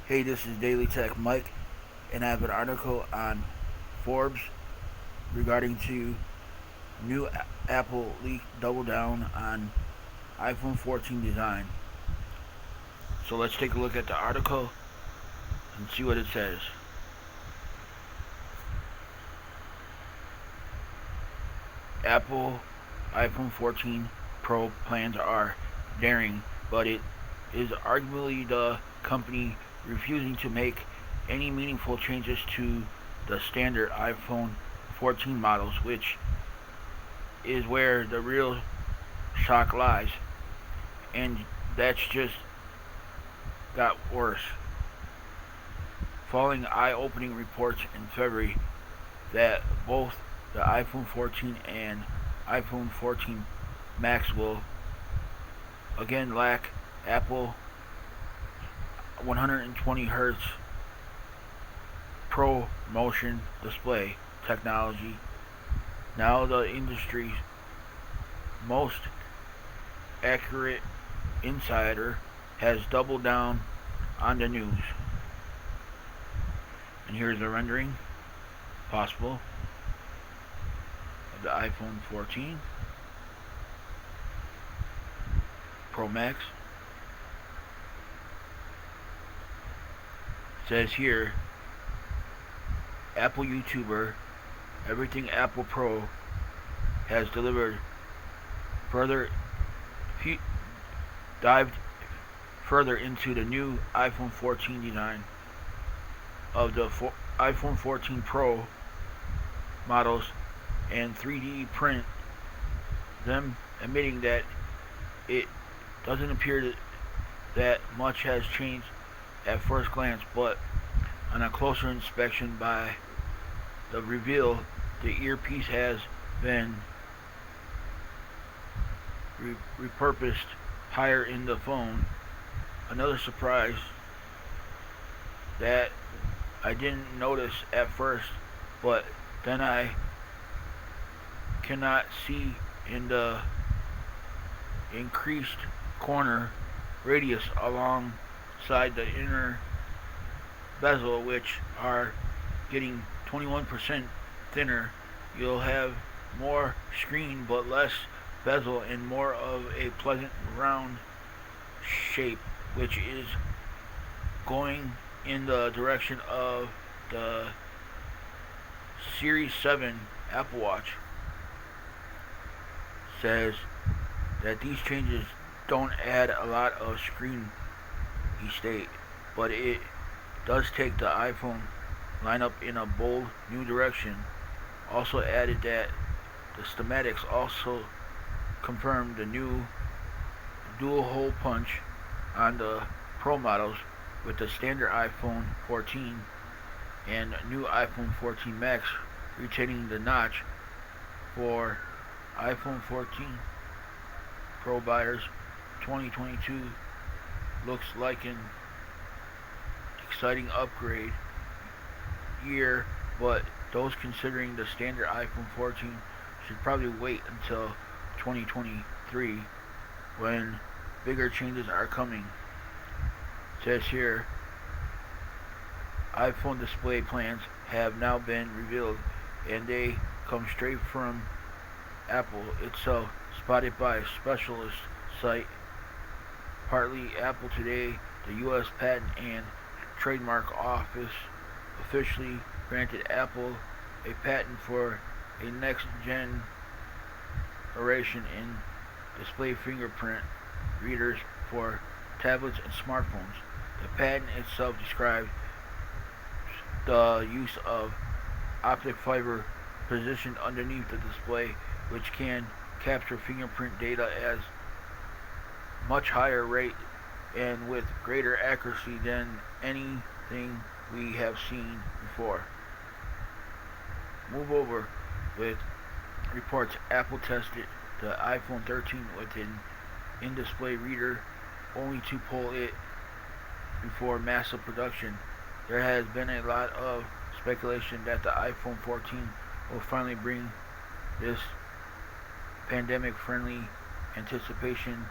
Hey, this is Daily Tech Mike, and I have an article on Forbes regarding to new Apple leak double down on iPhone 14 design. So let's take a look at the article and see what it says. Apple iPhone 14 Pro plans are daring, but it is arguably the company refusing to make any meaningful changes to the standard iPhone 14 models, which is where the real shock lies. And that's just got worse. Following eye-opening reports in February that both the iPhone 14 and iPhone 14 Max will again lack Apple 120 Hz Pro motion display technology. Now the industry's most accurate insider has doubled down on the news. And here's a rendering possible of the iPhone 14 Pro Max. It says here, Apple YouTuber Everything Apple Pro has delivered further dived further into the new iPhone 14 design of the iPhone 14 Pro models and 3D print them, admitting that it doesn't appear that much has changed at first glance, but on a closer inspection by the reveal, the earpiece has been repurposed higher in the phone. Another surprise that I didn't notice at first, but then I cannot see in the increased corner radius alongside the inner bezel, which are getting 21% thinner. You'll have more screen but less bezel and more of a pleasant round shape, which is going in the direction of the Series 7 Apple Watch. Says that these changes don't add a lot of screen estate, but it does take the iPhone lineup in a bold new direction. Also added that the schematics also confirmed the new dual hole punch on the Pro models, with the standard iPhone 14 and new iPhone 14 Max retaining the notch. For iPhone 14 Pro buyers, 2022 looks like an exciting upgrade year, but those considering the standard iPhone 14 should probably wait until 2023 when bigger changes are coming. It says here, iPhone display plans have now been revealed, and they come straight from Apple itself, spotted by a specialist site. Partly Apple Today, the U.S. Patent and Trademark Office officially granted Apple a patent for a next-gen generation in display fingerprint readers for tablets and smartphones. The patent itself describes the use of optic fiber positioned underneath the display, which can capture fingerprint data at much higher rate and with greater accuracy than anything we have seen before. Move over with reports Apple tested the iPhone 13 with an in-display reader only to pull it before massive production. There has been a lot of speculation that the iPhone 14 will finally bring this pandemic-friendly anticipation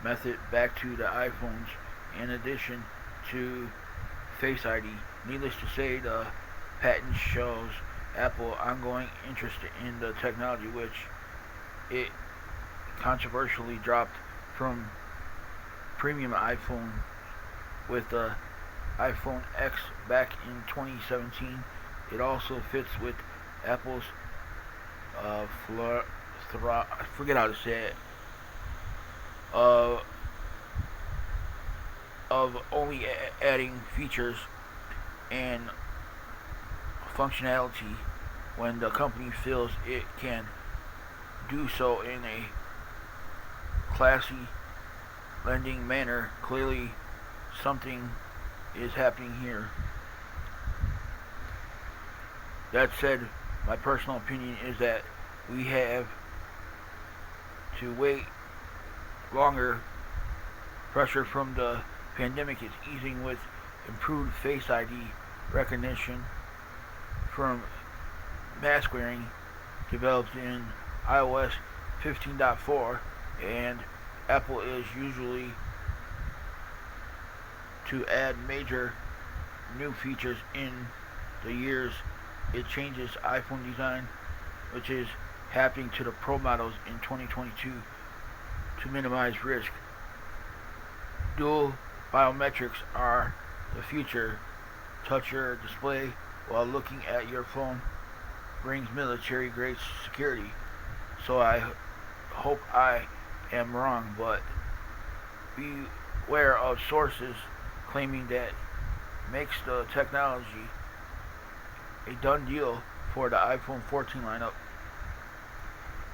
method back to the iPhones in addition to Face ID. Needless to say, the patent shows Apple ongoing interest in the technology, which it controversially dropped from premium iPhone with the iPhone X back in 2017. It also fits with Apple's I forget how to say it, uh, of only adding features and functionality when the company feels it can do so in a classy, lending manner. Clearly, something is happening here. That said, my personal opinion is that we have to wait longer. Pressure from the pandemic is easing with improved Face ID recognition from mask wearing developed in iOS 15.4, and Apple is usually to add major new features in the years it changes iPhone design, which is happening to the Pro models in 2022 to minimize risk. Dual biometrics are the future. Touch your display while looking at your phone brings military grade security. So I hope I am wrong, but beware of sources claiming that makes the technology a done deal for the iPhone 14 lineup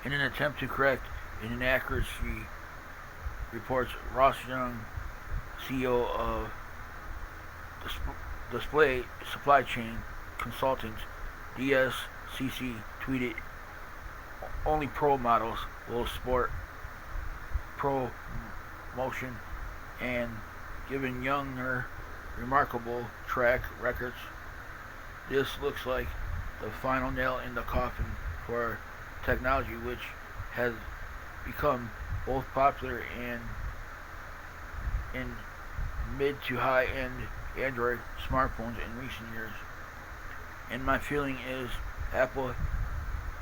in an attempt to correct an inaccuracy, reports Ross Young, CEO of Display Supply Chain Consultants, DSCC, tweeted, only Pro models will sport Pro motion, and given younger remarkable track records, this looks like the final nail in the coffin for technology which has become both popular and in mid to high end Android smartphones in recent years. And my feeling is Apple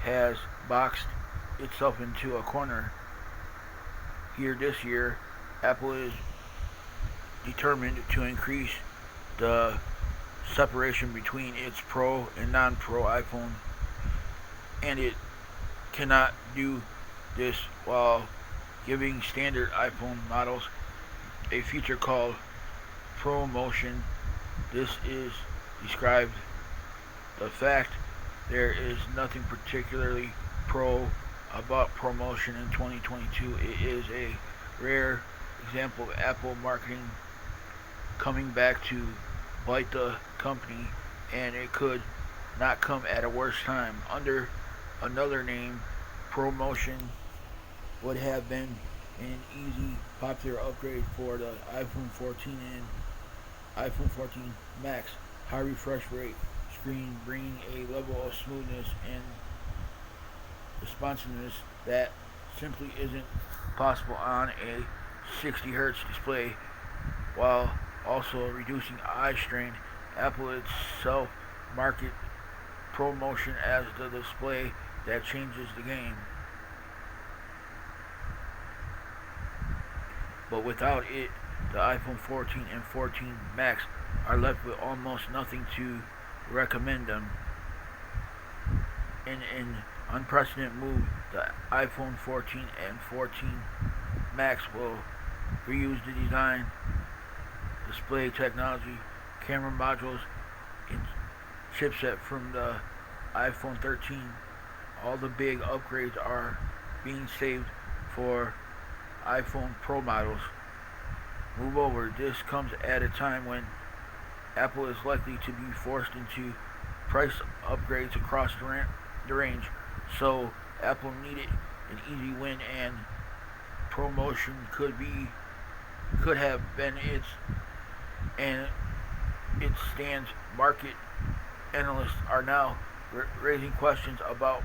has boxed itself into a corner here this year. Apple is determined to increase the separation between its Pro and non-Pro iPhone, and it cannot do this while giving standard iPhone models a feature called Pro Motion. This is described the fact there is nothing particularly pro about ProMotion in 2022. It is a rare example of Apple marketing coming back to bite the company, and it could not come at a worse time. Under another name, ProMotion would have been an easy, popular upgrade for the iPhone 14 and iPhone 14 Max. High refresh rate screen bringing a level of smoothness and responsiveness that simply isn't possible on a 60 Hz display, while also reducing eye strain. Apple itself market ProMotion as the display that changes the game. But without it, the iPhone 14 and 14 Max are left with almost nothing to recommend them. In an unprecedented move, the iPhone 14 and 14 Max will reuse the design, display technology, camera modules, and chipset from the iPhone 13. All the big upgrades are being saved for iPhone Pro models. Moreover, this comes at a time when Apple is likely to be forced into price upgrades across the range. So Apple needed an easy win, and ProMotion could have been its, and it stands. Market analysts are now raising questions about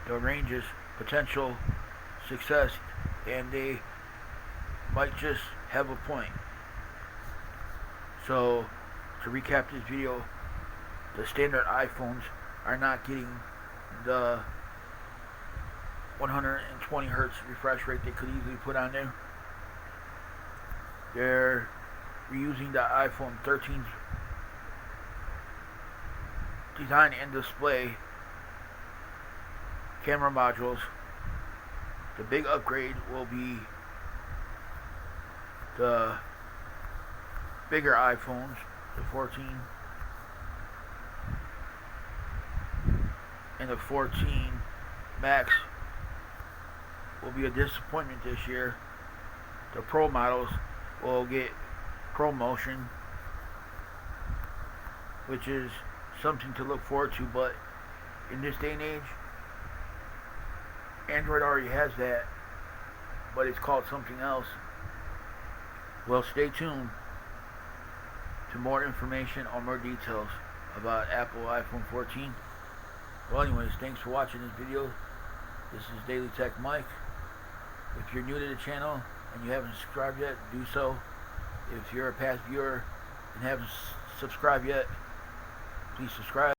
the range's potential success, and they might just have a point. So, to recap this video, the standard iPhones are not getting the 120 hertz refresh rate they could easily put on there. They're reusing the iPhone 13's design and display camera modules. The big upgrade will be the bigger iPhones, the 14 and the 14 Max will be a disappointment this year. The Pro models will get ProMotion, which is something to look forward to, but in this day and age, Android already has that, but it's called something else. Well, stay tuned to more information or more details about Apple iPhone 14. Well, anyways, thanks for watching this video. This is Daily Tech Mike. If you're new to the channel and you haven't subscribed yet, do so. If you're a past viewer and haven't subscribed yet, please subscribe.